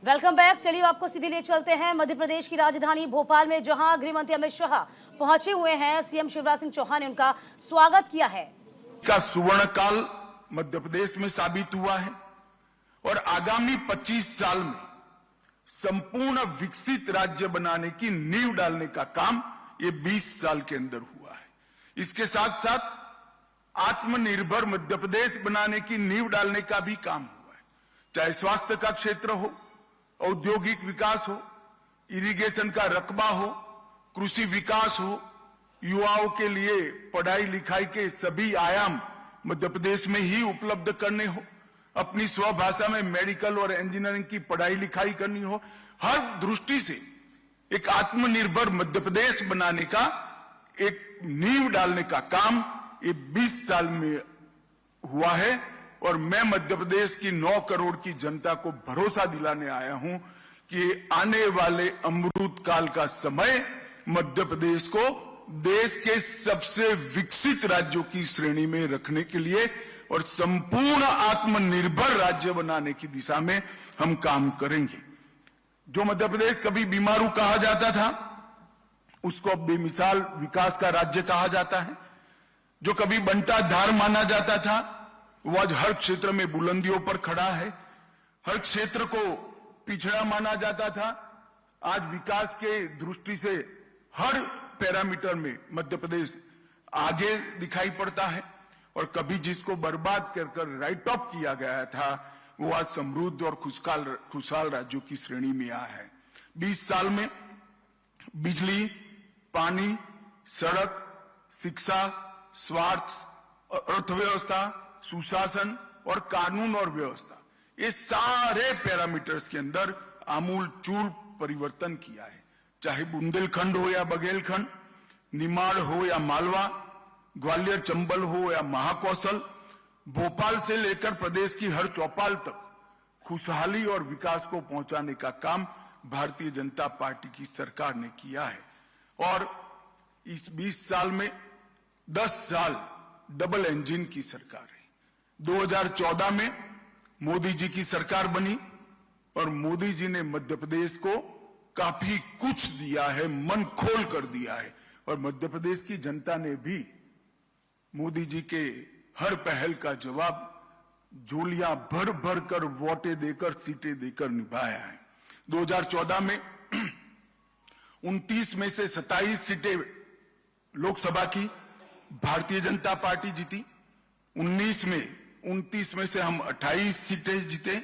Welcome back. चलिए आपको सीधे लिए चलते हैं मध्य प्रदेश की राजधानी भोपाल में, जहां गृह मंत्री अमित शाह पहुंचे हुए हैं। सीएम शिवराज सिंह चौहान ने उनका स्वागत किया है। का सुवर्ण काल मध्य प्रदेश में साबित हुआ है और आगामी 25 साल में संपूर्ण विकसित राज्य बनाने की नींव डालने का काम ये 20 साल के अंदर हुआ है। इसके साथ साथ आत्मनिर्भर मध्य प्रदेश बनाने की नींव डालने का भी काम हुआ है, चाहे स्वास्थ्य का क्षेत्र हो, औद्योगिक विकास हो, इरिगेशन का रकबा हो, कृषि विकास हो, युवाओं के लिए पढ़ाई लिखाई के सभी आयाम मध्य प्रदेश में ही उपलब्ध करने हो, अपनी स्वभाषा में मेडिकल और इंजीनियरिंग की पढ़ाई लिखाई करनी हो, हर दृष्टि से एक आत्मनिर्भर मध्य प्रदेश बनाने का एक नींव डालने का काम ये 20 साल में हुआ है। और मैं मध्य प्रदेश की 9 करोड़ की जनता को भरोसा दिलाने आया हूं कि आने वाले अमृत काल का समय मध्य प्रदेश को देश के सबसे विकसित राज्यों की श्रेणी में रखने के लिए और संपूर्ण आत्मनिर्भर राज्य बनाने की दिशा में हम काम करेंगे। जो मध्य प्रदेश कभी बीमारू कहा जाता था, उसको अब बेमिसाल विकास का राज्य कहा जाता है। जो कभी बंटा धार माना जाता था, वो आज हर क्षेत्र में बुलंदियों पर खड़ा है। हर क्षेत्र को पिछड़ा माना जाता था, आज विकास के दृष्टि से हर पैरामीटर में मध्य प्रदेश आगे दिखाई पड़ता है। और कभी जिसको बर्बाद कर राइट ऑफ किया गया था, वो आज समृद्ध और खुशहाल राज्यों की श्रेणी में आया है। 20 साल में बिजली, पानी, सड़क, शिक्षा, स्वास्थ्य, अर्थव्यवस्था, सुशासन और कानून और व्यवस्था, ये सारे पैरामीटर्स के अंदर आमूल चूल परिवर्तन किया है। चाहे बुंदेलखंड हो या बघेलखंड, निमाड़ हो या मालवा, ग्वालियर चंबल हो या महाकौशल, भोपाल से लेकर प्रदेश की हर चौपाल तक खुशहाली और विकास को पहुंचाने का काम भारतीय जनता पार्टी की सरकार ने किया है। और इस 20 साल में 10 साल डबल इंजन की सरकार है। 2014 में मोदी जी की सरकार बनी और मोदी जी ने मध्य प्रदेश को काफी कुछ दिया है, मन खोल कर दिया है। और मध्य प्रदेश की जनता ने भी मोदी जी के हर पहल का जवाब झोलियां भर भर कर वोटें देकर, सीटें देकर निभाया है। 2014 में 29 में से 27 सीटें लोकसभा की भारतीय जनता पार्टी जीती। 29 में से हम 28 सीटें जीते।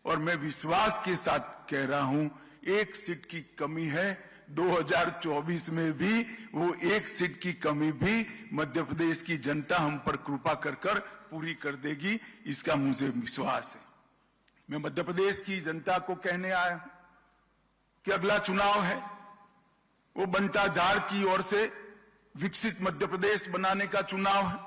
और मैं विश्वास के साथ कह रहा हूं, एक सीट की कमी है। 2024 में भी वो एक सीट की कमी भी मध्य प्रदेश की जनता हम पर कृपा कर पूरी कर देगी, इसका मुझे विश्वास है। मैं मध्य प्रदेश की जनता को कहने आया हूं कि अगला चुनाव है वो बंटाधार की ओर से विकसित मध्य प्रदेश बनाने का चुनाव है,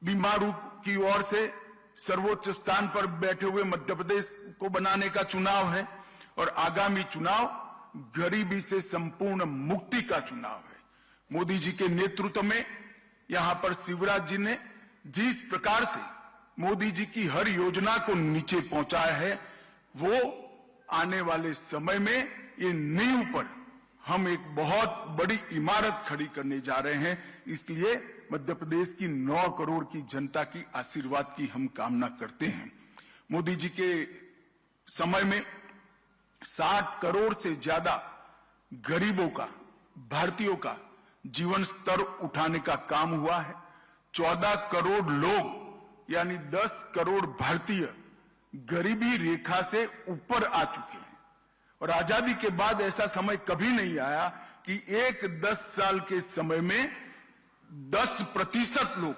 बीमारू की ओर से सर्वोच्च स्थान पर बैठे हुए मध्य प्रदेश को बनाने का चुनाव है। और आगामी चुनाव गरीबी से संपूर्ण मुक्ति का चुनाव है। मोदी जी के नेतृत्व में यहां पर शिवराज जी ने जिस प्रकार से मोदी जी की हर योजना को नीचे पहुंचाया है, वो आने वाले समय में ये नींव पर हम एक बहुत बड़ी इमारत खड़ी करने जा रहे हैं। इसलिए मध्य प्रदेश की 9 करोड़ की जनता की आशीर्वाद की हम कामना करते हैं। मोदी जी के समय में 60 करोड़ से ज्यादा गरीबों का, भारतीयों का जीवन स्तर उठाने का काम हुआ है। 14 करोड़ लोग यानी 10 करोड़ भारतीय गरीबी रेखा से ऊपर आ चुके हैं। और आजादी के बाद ऐसा समय कभी नहीं आया कि एक 10 साल के समय में 10% लोग,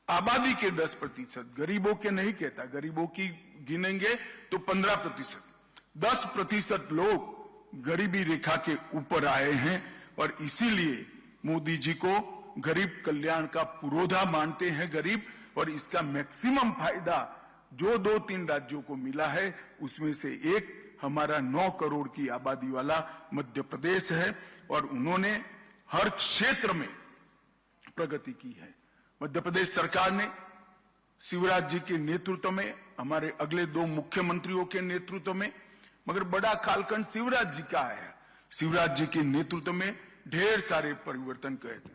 आबादी के 10%, गरीबों के नहीं कहता, गरीबों की गिनेंगे तो 15%, 10% लोग गरीबी रेखा के ऊपर आए हैं। और इसीलिए मोदी जी को गरीब कल्याण का पुरोधा मानते हैं गरीब। और इसका मैक्सिमम फायदा जो 2-3 राज्यों को मिला है, उसमें से एक हमारा 9 करोड़ की आबादी वाला मध्य प्रदेश है। और उन्होंने हर क्षेत्र में प्रगति की है। मध्य प्रदेश सरकार ने शिवराज जी के नेतृत्व में, हमारे अगले 2 मुख्यमंत्रियों के नेतृत्व में मगर बड़ा कालखंड शिवराज जी का है। शिवराज जी के नेतृत्व में ढेर सारे परिवर्तन किए थे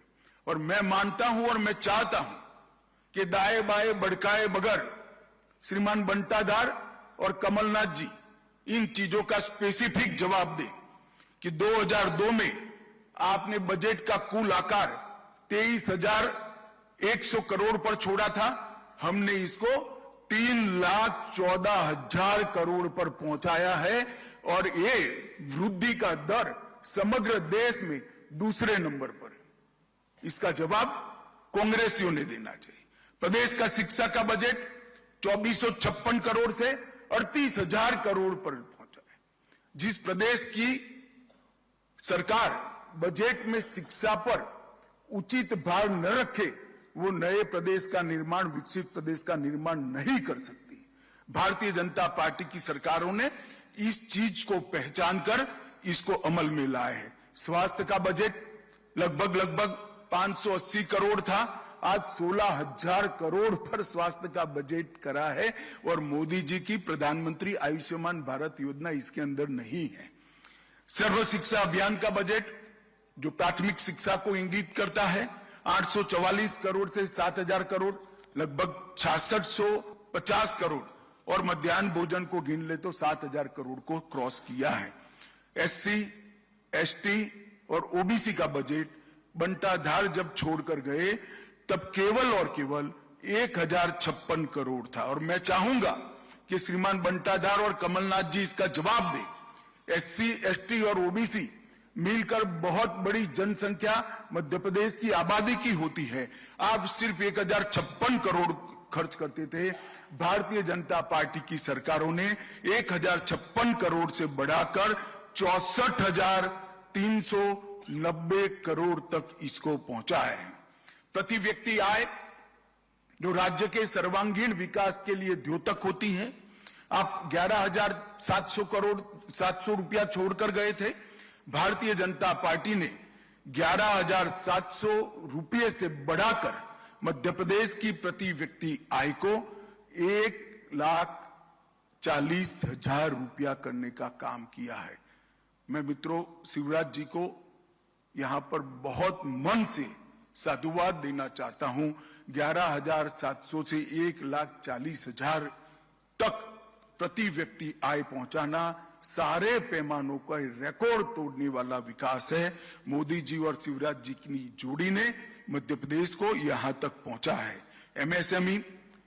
और मैं मानता हूं और मैं चाहता हूं कि दाएं बाएं भड़काए बगैर श्रीमान बंटाधार और कमलनाथ जी इन चीजों का स्पेसिफिक जवाब दें कि 2002 में आपने बजट का कुल आकार 23,100 करोड़ पर छोड़ा था, हमने इसको 3,14,000 करोड़ पर पहुंचाया है और ये वृद्धि का दर समग्र देश में दूसरे नंबर पर है। इसका जवाब कांग्रेसियों ने देना चाहिए। प्रदेश का शिक्षा का बजट 2,456 करोड़ से 38,000 करोड़ पर पहुंचा है। जिस प्रदेश की सरकार बजट में शिक्षा पर उचित भार न रखे वो नए प्रदेश का निर्माण, विकसित प्रदेश का निर्माण नहीं कर सकती। भारतीय जनता पार्टी की सरकारों ने इस चीज को पहचान कर इसको अमल में लाए हैं। स्वास्थ्य का बजट लगभग 580 करोड़ था, आज 16,000 करोड़ पर स्वास्थ्य का बजट करा है और मोदी जी की प्रधानमंत्री आयुष्मान भारत योजना इसके अंदर नहीं है। सर्व शिक्षा अभियान का बजट जो प्राथमिक शिक्षा को इंगित करता है 844 करोड़ से 7,000 करोड़, लगभग 6650 करोड़ और मध्याह्न भोजन को गिन ले तो 7,000 करोड़ को क्रॉस किया है। SC, ST और OBC का बजट बंटाधार जब छोड़कर गए तब केवल और केवल 1,056 करोड़ था और मैं चाहूंगा कि श्रीमान बंटाधार और कमलनाथ जी इसका जवाब दें। SC, ST और OBC मिलकर बहुत बड़ी जनसंख्या मध्य प्रदेश की आबादी की होती है। आप सिर्फ 1,056 करोड़ खर्च करते थे, भारतीय जनता पार्टी की सरकारों ने 1,056 करोड़ से बढ़ाकर 64,390 करोड़ तक इसको पहुंचा है। प्रति व्यक्ति आय जो राज्य के सर्वांगीण विकास के लिए द्योतक होती है, आप 11,700 रुपया छोड़कर गए थे। भारतीय जनता पार्टी ने 11,700 रुपये से बढ़ाकर मध्य प्रदेश की प्रति व्यक्ति आय को 1,40,000 रुपया करने का काम किया है। मैं मित्रों शिवराज जी को यहां पर बहुत मन से साधुवाद देना चाहता हूं। 11,700 से 1,40,000 तक प्रति व्यक्ति आय पहुंचाना सारे पैमानों का रिकॉर्ड तोड़ने वाला विकास है। मोदी जी और शिवराज जी की जोड़ी ने मध्य प्रदेश को यहां तक पहुंचा है। MSME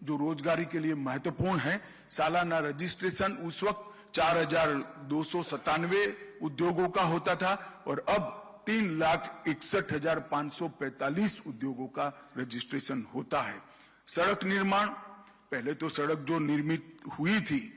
जो रोजगारी के लिए महत्वपूर्ण है, सालाना रजिस्ट्रेशन उस वक्त 4,297 उद्योगों का होता था और अब 3,61,545 उद्योगों का रजिस्ट्रेशन होता है। सड़क निर्माण, पहले तो सड़क जो निर्मित हुई थी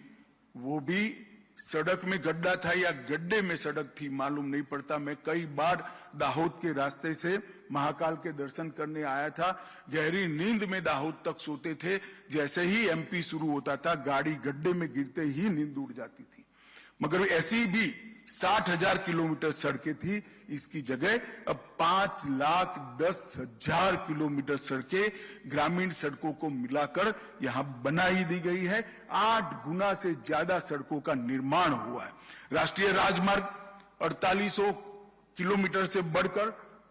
वो भी सड़क में गड्ढा था या गड्ढे में सड़क थी मालूम नहीं पड़ता। मैं कई बार दाहोद के रास्ते से महाकाल के दर्शन करने आया था, गहरी नींद में दाहोद तक सोते थे। जैसे ही MP शुरू होता था गाड़ी गड्ढे में गिरते ही नींद उड़ जाती थी। मगर ऐसी भी 60,000 किलोमीटर सड़कें थी, इसकी जगह अब 5,10,000 किलोमीटर सड़कें ग्रामीण सड़कों को मिलाकर यहां बनाई दी गई है। 8 गुना से ज्यादा सड़कों का निर्माण हुआ है। राष्ट्रीय राजमार्ग 4,800 किलोमीटर से बढ़कर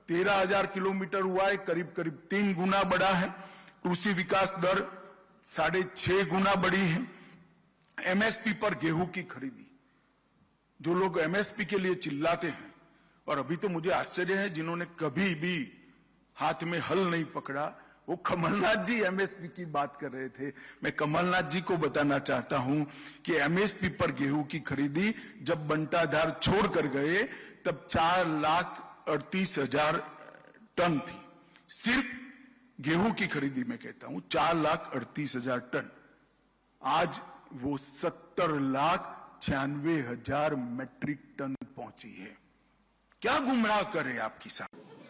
13,000 किलोमीटर हुआ है, करीब 3 गुना बढ़ा है। कृषि विकास दर 6.5 गुना बढ़ी है। MSP पर गेहूं की खरीदी, जो लोग MSP के लिए चिल्लाते हैं, और अभी तो मुझे आश्चर्य है जिन्होंने कभी भी हाथ में हल नहीं पकड़ा, वो कमलनाथ जी MSP की बात कर रहे थे। मैं कमलनाथ जी को बताना चाहता हूं कि MSP पर गेहूं की खरीदी जब बंटाधार छोड़कर गए तब 4,38,000 टन थी। सिर्फ गेहूं की खरीदी में कहता हूं 4,38,000 टन, आज वो 70,96,000 मैट्रिक टन पहुंची है। क्या गुमराह करे आप किसान।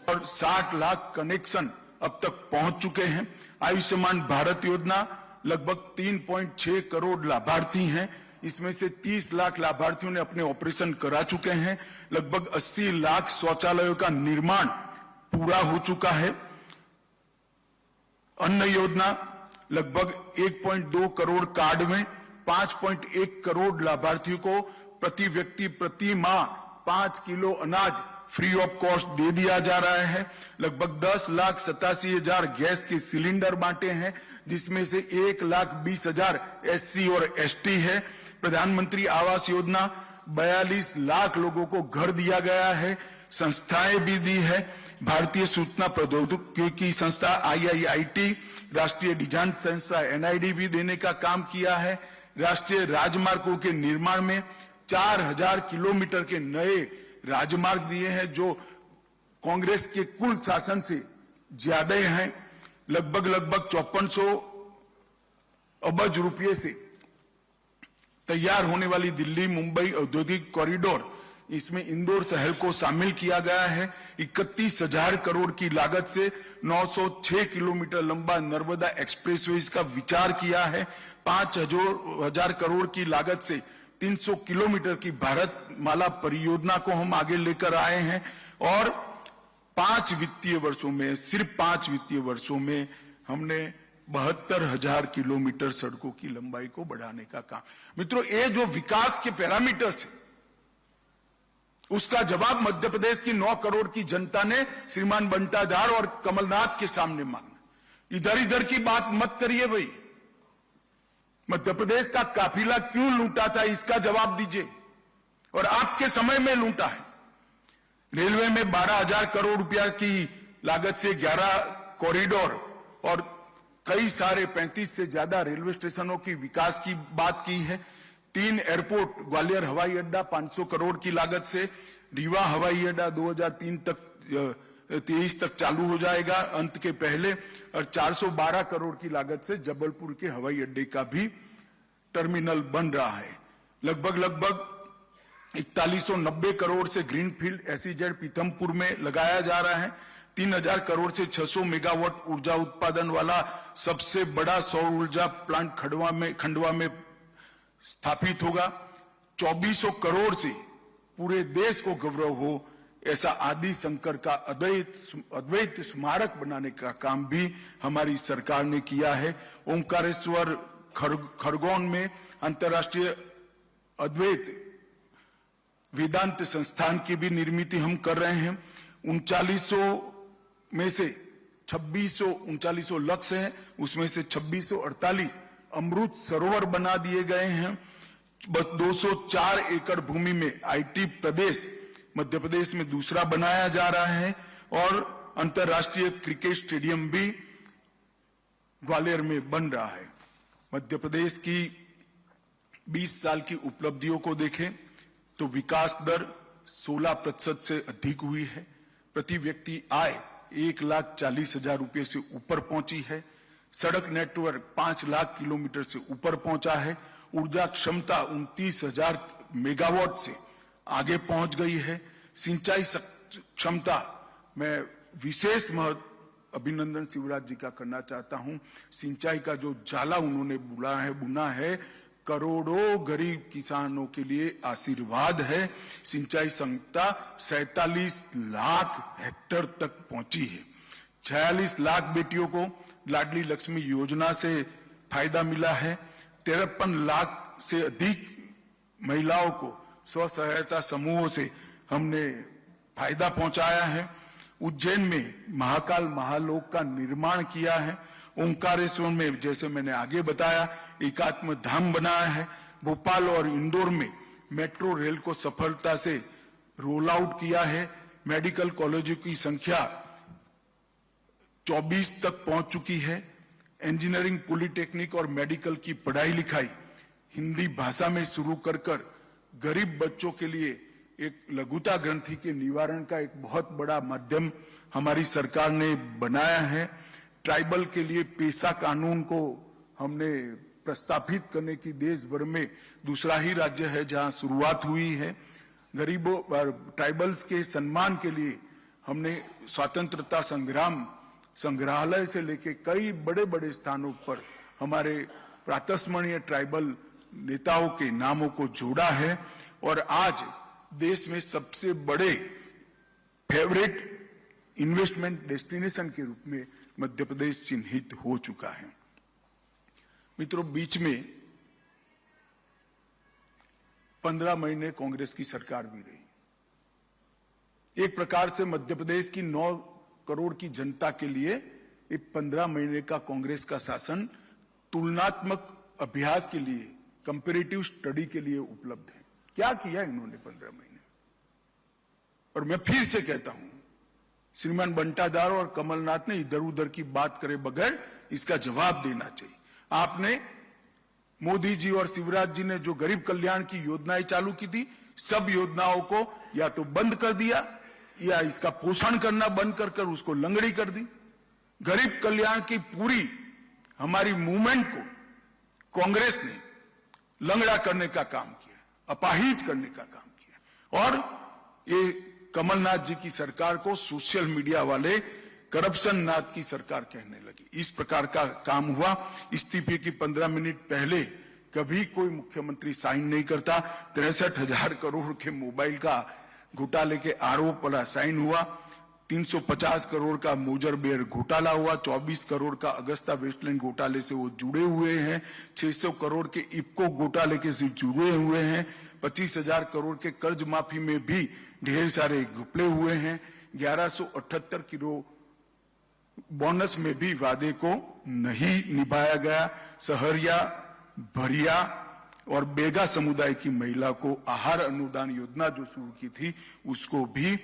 और 60 लाख कनेक्शन अब तक पहुंच चुके हैं। आयुष्मान भारत योजना लगभग 3.6 करोड़ लाभार्थी हैं, इसमें से 30 लाख लाभार्थियों ने अपने ऑपरेशन करा चुके हैं। लगभग 80 लाख शौचालयों का निर्माण पूरा हो चुका है। अन्न योजना लगभग 1.2 करोड़ कार्ड में 5.1 करोड़ लाभार्थियों को प्रति व्यक्ति प्रति माह 5 किलो अनाज फ्री ऑफ कॉस्ट दे दिया जा रहा है। लगभग 10,87,000 गैस के सिलेंडर बांटे हैं, जिसमें से 1,20,000 SC और ST है। प्रधानमंत्री आवास योजना 42 लाख लोगों को घर दिया गया है। संस्थाएं भी दी है। भारतीय सूचना प्रौद्योगिकी संस्था IIIT, राष्ट्रीय डिजाइन संस्था NID भी देने का काम किया है। राष्ट्रीय राजमार्गों के निर्माण में 4,000 किलोमीटर के नए राजमार्ग दिए हैं, जो कांग्रेस के कुल शासन से ज्यादा हैं। लगभग 5400 अरब रुपये से तैयार होने वाली दिल्ली मुंबई औद्योगिक कॉरिडोर, इसमें इंदौर शहर को शामिल किया गया है। 31,000 करोड़ की लागत से 906 किलोमीटर लंबा नर्मदा एक्सप्रेसवे का विचार किया है। 5,000 करोड़ की लागत से 300 किलोमीटर की भारत माला परियोजना को हम आगे लेकर आए हैं। और 5 वित्तीय वर्षों में, सिर्फ 5 वित्तीय वर्षों में हमने 72,000 किलोमीटर सड़कों की लंबाई को बढ़ाने का काम। मित्रों, ये जो विकास के पैरामीटर्स है, उसका जवाब मध्य प्रदेश की 9 करोड़ की जनता ने श्रीमान बंटाधार और कमलनाथ के सामने मांगा। इधर इधर की बात मत करिए भाई। मध्य प्रदेश का काफिला क्यों लूटा था, इसका जवाब दीजिए। और आपके समय में लूटा है। रेलवे में 12,000 करोड़ रुपया की लागत से 11 कॉरिडोर और कई सारे 35 से ज्यादा रेलवे स्टेशनों की विकास की बात की है। 3 एयरपोर्ट, ग्वालियर हवाई अड्डा 500 करोड़ की लागत से, रीवा हवाई अड्डा 2023 तक चालू हो जाएगा अंत के पहले, और 412 करोड़ की लागत से जबलपुर के हवाई अड्डे का भी टर्मिनल बन रहा है। लगभग 4190 करोड़ से ग्रीनफील्ड SEZ पीथमपुर में लगाया जा रहा है। 3,000 करोड़ से 600 मेगावाट ऊर्जा उत्पादन वाला सबसे बड़ा सौर ऊर्जा प्लांट खंडवा में स्थापित होगा। 2400 करोड़ से पूरे देश को गौरव हो ऐसा आदि शंकर का अद्वैत स्मारक बनाने का काम भी हमारी सरकार ने किया है। ओंकारेश्वर खरगोन में अंतर्राष्ट्रीय अद्वैत वेदांत संस्थान की भी निर्मित हम कर रहे हैं। 3900 में से 2639 लक्ष्य है, उसमें से 2648 अमृत सरोवर बना दिए गए हैं। बस 204 एकड़ भूमि में IT प्रदेश मध्य प्रदेश में दूसरा बनाया जा रहा है। और अंतर्राष्ट्रीय क्रिकेट स्टेडियम भी ग्वालियर में बन रहा है। मध्य प्रदेश की 20 साल की उपलब्धियों को देखें तो विकास दर 16% से अधिक हुई है। प्रति व्यक्ति आय 1,40,000 रुपये से ऊपर पहुंची है। सड़क नेटवर्क 5 लाख किलोमीटर से ऊपर पहुंचा है। ऊर्जा क्षमता 29,000 मेगावाट से आगे पहुंच गई है। सिंचाई क्षमता में विशेष अभिनंदन शिवराज जी का करना चाहता हूं। सिंचाई का जो जाला उन्होंने बुना है, करोड़ों गरीब किसानों के लिए आशीर्वाद है। सिंचाई क्षमता 47 लाख हेक्टेयर तक पहुंची है। 46 लाख बेटियों को लाडली लक्ष्मी योजना से फायदा मिला है। 53 लाख से अधिक महिलाओं को स्व सहायता समूहों से हमने फायदा पहुंचाया है। उज्जैन में महाकाल महालोक का निर्माण किया है। ओंकारेश्वर में, जैसे मैंने आगे बताया, एकात्म धाम बनाया है। भोपाल और इंदौर में मेट्रो रेल को सफलता से रोल आउट किया है। मेडिकल कॉलेजों की संख्या 24 तक पहुंच चुकी है। इंजीनियरिंग, पॉलिटेक्निक और मेडिकल की पढ़ाई लिखाई हिंदी भाषा में शुरू कर गरीब बच्चों के लिए एक लघुता ग्रंथि के निवारण का एक बहुत बड़ा माध्यम हमारी सरकार ने बनाया है। ट्राइबल के लिए पेशा कानून को हमने प्रस्तावित करने की देश भर में दूसरा ही राज्य है जहां शुरुआत हुई है। गरीबों ट्राइबल्स के सम्मान के लिए हमने स्वतंत्रता संग्राम संग्रहालय से लेके कई बड़े बड़े स्थानों पर हमारे प्रातस्मरणीय ट्राइबल नेताओं के नामों को जोड़ा है। और आज देश में सबसे बड़े फेवरेट इन्वेस्टमेंट डेस्टिनेशन के रूप में मध्य प्रदेश चिन्हित हो चुका है। मित्रों, बीच में 15 महीने कांग्रेस की सरकार भी रही। एक प्रकार से मध्य प्रदेश की 9 करोड़ की जनता के लिए एक 15 महीने का कांग्रेस का शासन तुलनात्मक अभ्यास के लिए, कंपैरेटिव स्टडी के लिए उपलब्ध है। क्या किया इन्होंने 15 महीने? और मैं फिर से कहता हूं, श्रीमान बंटादार और कमलनाथ ने इधर उधर की बात करे बगैर इसका जवाब देना चाहिए। आपने मोदी जी और शिवराज जी ने जो गरीब कल्याण की योजनाएं चालू की थी, सब योजनाओं को या तो बंद कर दिया या इसका पोषण करना बंद कर कर उसको लंगड़ी कर दी। गरीब कल्याण की पूरी हमारी मूवमेंट को कांग्रेस ने लंगड़ा करने का काम किया, अपाहिज करने का काम किया। और ये कमलनाथ जी की सरकार को सोशल मीडिया वाले करप्शन नाथ की सरकार कहने लगी। इस प्रकार का काम हुआ। इस्तीफे की 15 मिनट पहले कभी कोई मुख्यमंत्री साइन नहीं करता। 63,000 करोड़ के मोबाइल का घोटाले के आरोप वाला साइन हुआ। 350 करोड़ का मोजर बेयर घोटाला हुआ। 24 करोड़ का अगस्ता वेस्टलैंड घोटाले से वो जुड़े हुए हैं। 600 करोड़ के इफ्को घोटाले के से जुड़े हुए हैं। 25,000 करोड़ के कर्ज माफी में भी ढेर सारे घपले हुए हैं। 1178 करोड़ बोनस में भी वादे को नहीं निभाया गया। सहरिया, भरिया और बेगा समुदाय की महिला को आहार अनुदान योजना जो शुरू की थी उसको भी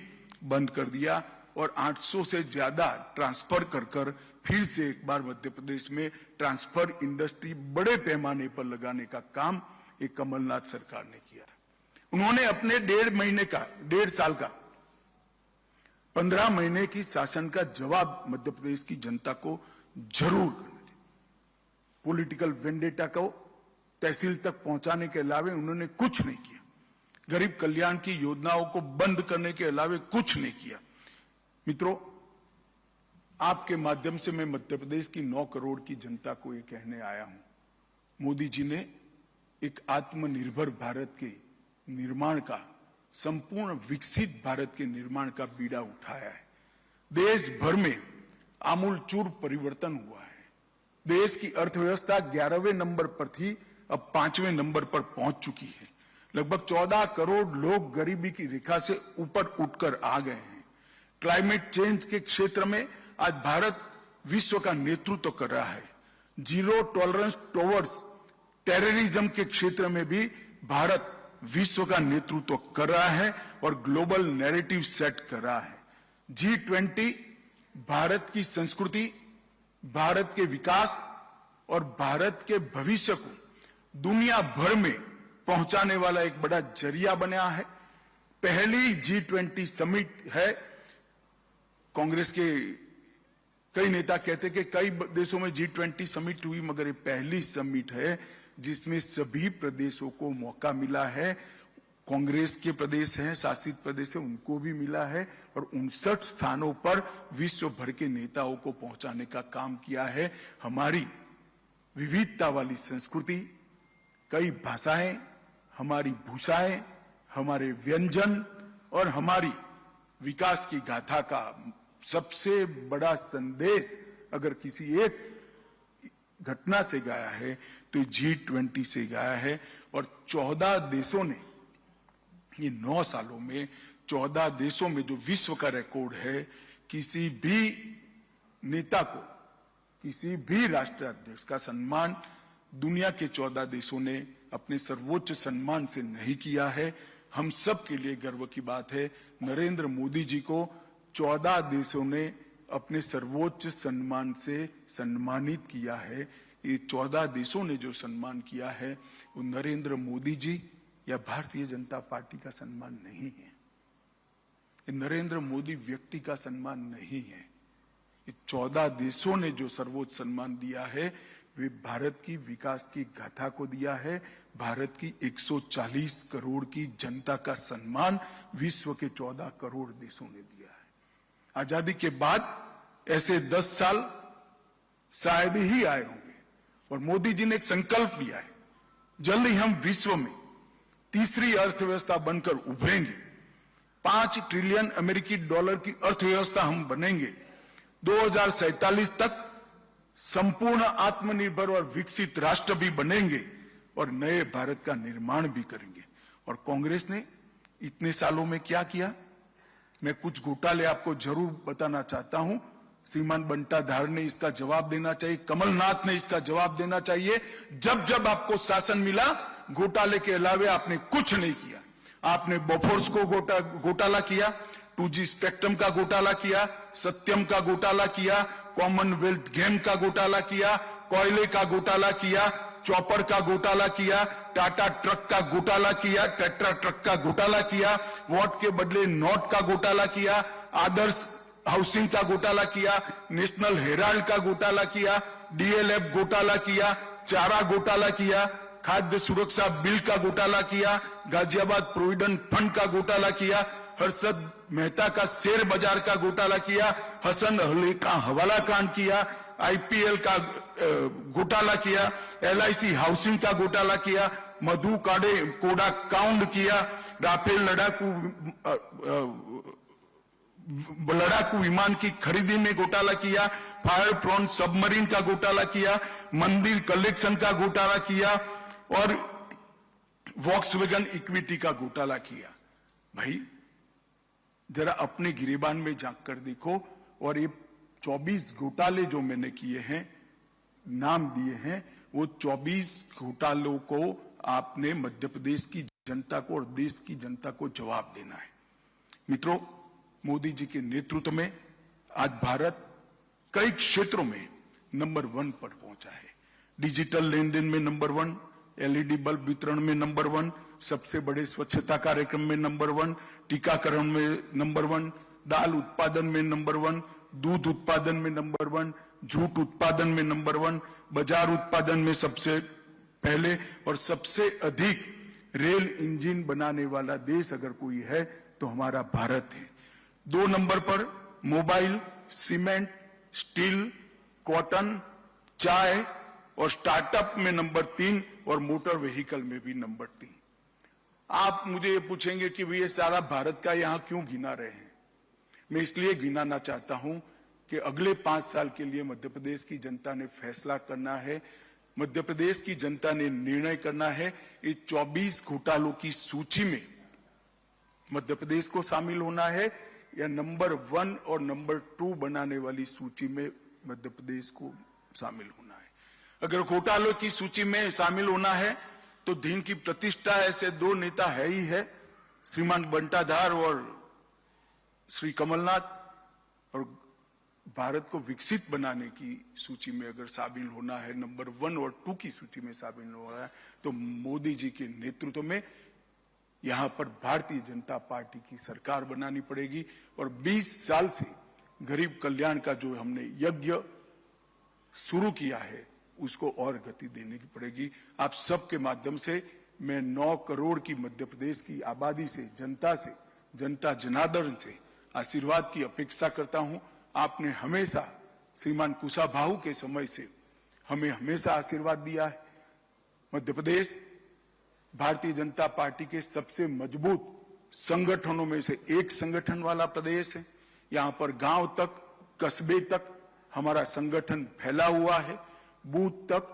बंद कर दिया। और 800 से ज्यादा ट्रांसफर कर कर फिर से एक बार मध्य प्रदेश में ट्रांसफर इंडस्ट्री बड़े पैमाने पर लगाने का काम एक कमलनाथ सरकार ने किया था। उन्होंने अपने 1.5 साल का 15 महीने की शासन का जवाब मध्य प्रदेश की जनता को जरूर करना चाहिए। पॉलिटिकल वेंडेटा को तहसील तक पहुंचाने के अलावे उन्होंने कुछ नहीं किया। गरीब कल्याण की योजनाओं को बंद करने के अलावे कुछ नहीं किया। मित्रों, आपके माध्यम से मैं मध्य प्रदेश की 9 करोड़ की जनता को ये कहने आया हूं, मोदी जी ने एक आत्मनिर्भर भारत के निर्माण का, संपूर्ण विकसित भारत के निर्माण का बीड़ा उठाया है। देश भर में आमूलचूर परिवर्तन हुआ है। देश की अर्थव्यवस्था 11वें नंबर पर थी, अब 5वें नंबर पर पहुंच चुकी है। लगभग 14 करोड़ लोग गरीबी की रेखा से ऊपर उठकर आ गए हैं। क्लाइमेट चेंज के क्षेत्र में आज भारत विश्व का नेतृत्व कर रहा है। जीरो टॉलरेंस टुवर्ड्स टेररिज्म के क्षेत्र में भी भारत विश्व का नेतृत्व कर रहा है और ग्लोबल नैरेटिव सेट कर रहा है। G20 भारत की संस्कृति, भारत के विकास और भारत के भविष्य को दुनिया भर में पहुंचाने वाला एक बड़ा जरिया बना है। पहली G20 समिट है। कांग्रेस के कई नेता कहते कि कई देशों में G20 समिट हुई, मगर ये पहली समिट है जिसमें सभी प्रदेशों को मौका मिला है। कांग्रेस के प्रदेश हैं, शासित प्रदेश है, उनको भी मिला है और 59 स्थानों पर विश्व भर के नेताओं को पहुंचाने का काम किया है। हमारी विविधता वाली संस्कृति, कई भाषाएं, हमारी भूषाएं, हमारे व्यंजन और हमारी विकास की गाथा का सबसे बड़ा संदेश अगर किसी एक घटना से गाया है तो G20 से गाया है। और 14 देशों ने, ये 9 सालों में 14 देशों में जो विश्व का रिकॉर्ड है, किसी भी नेता को, किसी भी राष्ट्राध्यक्ष का सम्मान दुनिया के 14 देशों ने अपने सर्वोच्च सम्मान से नहीं किया है। हम सब के लिए गर्व की बात है, नरेंद्र मोदी जी को 14 देशों ने अपने सर्वोच्च सम्मान से सम्मानित किया है। ये 14 देशों ने जो सम्मान किया है वो नरेंद्र मोदी जी या भारतीय जनता पार्टी का सम्मान नहीं है। ये नरेंद्र मोदी व्यक्ति का सम्मान नहीं है। ये 14 देशों ने जो सर्वोच्च सम्मान दिया है वे भारत की विकास की गाथा को दिया है। भारत की 140 करोड़ की जनता का सम्मान विश्व के 14 करोड़ देशों ने दिया है। आजादी के बाद ऐसे 10 साल शायद ही आए होंगे और मोदी जी ने एक संकल्प लिया है, जल्द ही हम विश्व में तीसरी अर्थव्यवस्था बनकर उभरेंगे। 5 ट्रिलियन अमेरिकी डॉलर की अर्थव्यवस्था हम बनेंगे। 2047 तक संपूर्ण आत्मनिर्भर और विकसित राष्ट्र भी बनेंगे और नए भारत का निर्माण भी करेंगे। और कांग्रेस ने इतने सालों में क्या किया? मैं कुछ घोटाले आपको जरूर बताना चाहता हूं। श्रीमान बंटाधार ने इसका जवाब देना चाहिए, कमलनाथ ने इसका जवाब देना चाहिए। जब जब आपको शासन मिला, घोटाले के अलावे आपने कुछ नहीं किया। आपने बोफोर्स को घोटाला किया, 2G स्पेक्ट्रम का घोटाला किया, सत्यम का घोटाला किया, कॉमनवेल्थ गेम का घोटाला किया, कोयले का घोटाला किया, चॉपर का घोटाला किया, टाटा ट्रक का घोटाला किया, टेट्रा ट्रक का घोटाला किया, वोट के बदले नोट का घोटाला किया, आदर्श हाउसिंग का घोटाला किया, नेशनल हेराल्ड का घोटाला किया, DLF घोटाला किया, चारा घोटाला किया, खाद्य सुरक्षा बिल का घोटाला किया, गाजियाबाद प्रोविडेंट फंड का घोटाला किया, हर्षद मेहता का शेयर बाजार का घोटाला किया, हसन अली का हवाला कांड किया, IPL का घोटाला किया, LIC हाउसिंग का घोटाला किया, मधु कोड़ा कांड किया, राफेल लड़ाकू विमान की खरीदी में घोटाला किया, फायर प्रोन सबमरीन का घोटाला किया, मंदिर कलेक्शन का घोटाला किया और वॉक्सवैगन इक्विटी का घोटाला किया। भाई जरा अपने गिरेबान में झांक कर देखो। और ये 24 घोटाले जो मैंने किए हैं, नाम दिए हैं, वो 24 घोटालों को आपने मध्य प्रदेश की जनता को और देश की जनता को जवाब देना है। मित्रों, मोदी जी के नेतृत्व में आज भारत कई क्षेत्रों में नंबर 1 पर पहुंचा है। डिजिटल लेन देन में नंबर 1, LED बल्ब वितरण में नंबर 1, सबसे बड़े स्वच्छता कार्यक्रम में नंबर 1, टीकाकरण में नंबर 1, दाल उत्पादन में नंबर 1, दूध उत्पादन में नंबर 1, जूट उत्पादन में नंबर 1, बाजार उत्पादन में सबसे पहले और सबसे अधिक रेल इंजन बनाने वाला देश अगर कोई है तो हमारा भारत है। 2 नंबर पर मोबाइल, सीमेंट, स्टील, कॉटन, चाय और स्टार्टअप में नंबर 3 और मोटर व्हीकल में भी नंबर 3। आप मुझे ये पूछेंगे कि ये सारा भारत का यहां क्यों गिना रहे हैं? मैं इसलिए गिनाना चाहता हूं कि अगले 5 साल के लिए मध्य प्रदेश की जनता ने फैसला करना है, मध्य प्रदेश की जनता ने निर्णय करना है। इस 24 घोटालों की सूची में मध्य प्रदेश को शामिल होना है या नंबर 1 और नंबर 2 बनाने वाली सूची में मध्य प्रदेश को शामिल होना है। अगर घोटालों की सूची में शामिल होना है तो दिन की प्रतिष्ठा ऐसे 2 नेता है ही है, श्रीमान बंटाधार और श्री कमलनाथ। और भारत को विकसित बनाने की सूची में अगर शामिल होना है, नंबर 1 और 2 की सूची में शामिल होना है, तो मोदी जी के नेतृत्व में यहां पर भारतीय जनता पार्टी की सरकार बनानी पड़ेगी। और 20 साल से गरीब कल्याण का जो हमने यज्ञ शुरू किया है उसको और गति देने की पड़ेगी। आप सबके माध्यम से मैं 9 करोड़ की मध्य प्रदेश की आबादी से, जनता जनार्दन से आशीर्वाद की अपेक्षा करता हूं। आपने हमेशा श्रीमान कुशाभाऊ के समय से हमें हमेशा आशीर्वाद दिया है। मध्य प्रदेश भारतीय जनता पार्टी के सबसे मजबूत संगठनों में से एक संगठन वाला प्रदेश है। यहां पर गांव तक, कस्बे तक हमारा संगठन फैला हुआ है। बूथ तक,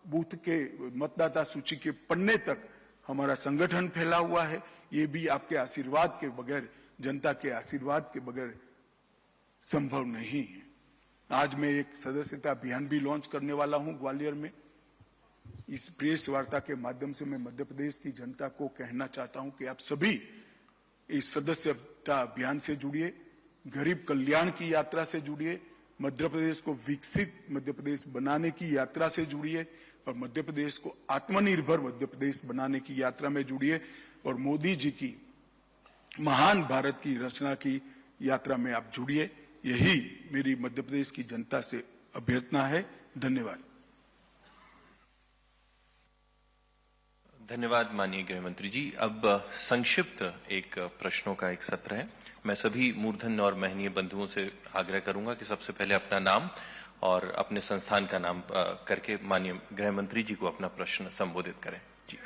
बूथ के मतदाता सूची के पन्ने तक हमारा संगठन फैला हुआ है। ये भी आपके आशीर्वाद के बगैर, जनता के आशीर्वाद के बगैर संभव नहीं है। आज मैं एक सदस्यता अभियान भी लॉन्च करने वाला हूं ग्वालियर में। इस प्रेस वार्ता के माध्यम से मैं मध्य प्रदेश की जनता को कहना चाहता हूं कि आप सभी इस सदस्यता अभियान से जुड़िए, गरीब कल्याण की यात्रा से जुड़िए, मध्य प्रदेश को विकसित मध्य प्रदेश बनाने की यात्रा से जुड़िए और मध्य प्रदेश को आत्मनिर्भर मध्य प्रदेश बनाने की यात्रा में जुड़िए और मोदी जी की महान भारत की रचना की यात्रा में आप जुड़िए। यही मेरी मध्य प्रदेश की जनता से अभ्यर्थना है। धन्यवाद। धन्यवाद माननीय गृह मंत्री जी। अब संक्षिप्त एक प्रश्नों का एक सत्र है। मैं सभी मूर्धन्य और महनीय बंधुओं से आग्रह करूंगा कि सबसे पहले अपना नाम और अपने संस्थान का नाम करके माननीय गृह मंत्री जी को अपना प्रश्न संबोधित करें। जी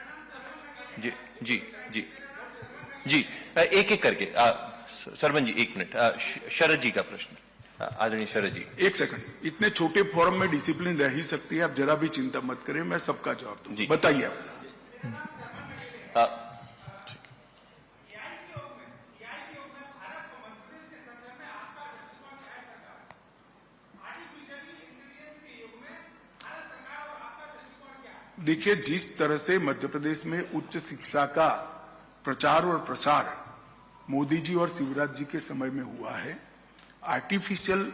जी जी जी जी, एक एक करके। सरवन जी 1 मिनट। शरद जी का प्रश्न। आदरणीय शरद जी। 1 सेकंड। इतने छोटे फोरम में डिसिप्लिन रह ही सकती है, आप जरा भी चिंता मत करें, मैं सबका जवाब दूंगा। बताइए आप। देखिए, जिस तरह से मध्य प्रदेश में उच्च शिक्षा का प्रचार और प्रसार मोदी जी और शिवराज जी के समय में हुआ है, आर्टिफिशियल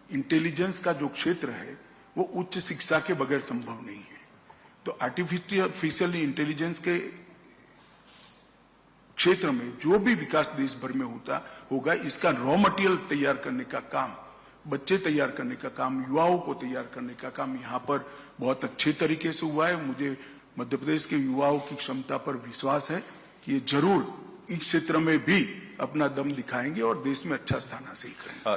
इंटेलिजेंस का जो क्षेत्र है वो उच्च शिक्षा के बगैर संभव नहीं है। तो आर्टिफिशियल इंटेलिजेंस के क्षेत्र में जो भी विकास देश भर में होगा, इसका रॉ मटेरियल तैयार करने का काम, बच्चे तैयार करने का काम, युवाओं को तैयार करने का काम यहाँ पर बहुत अच्छे तरीके से हुआ है। मुझे मध्य प्रदेश के युवाओं की क्षमता पर विश्वास है कि ये जरूर इस क्षेत्र में भी अपना दम दिखाएंगे और देश में अच्छा स्थान हासिल करेंगे।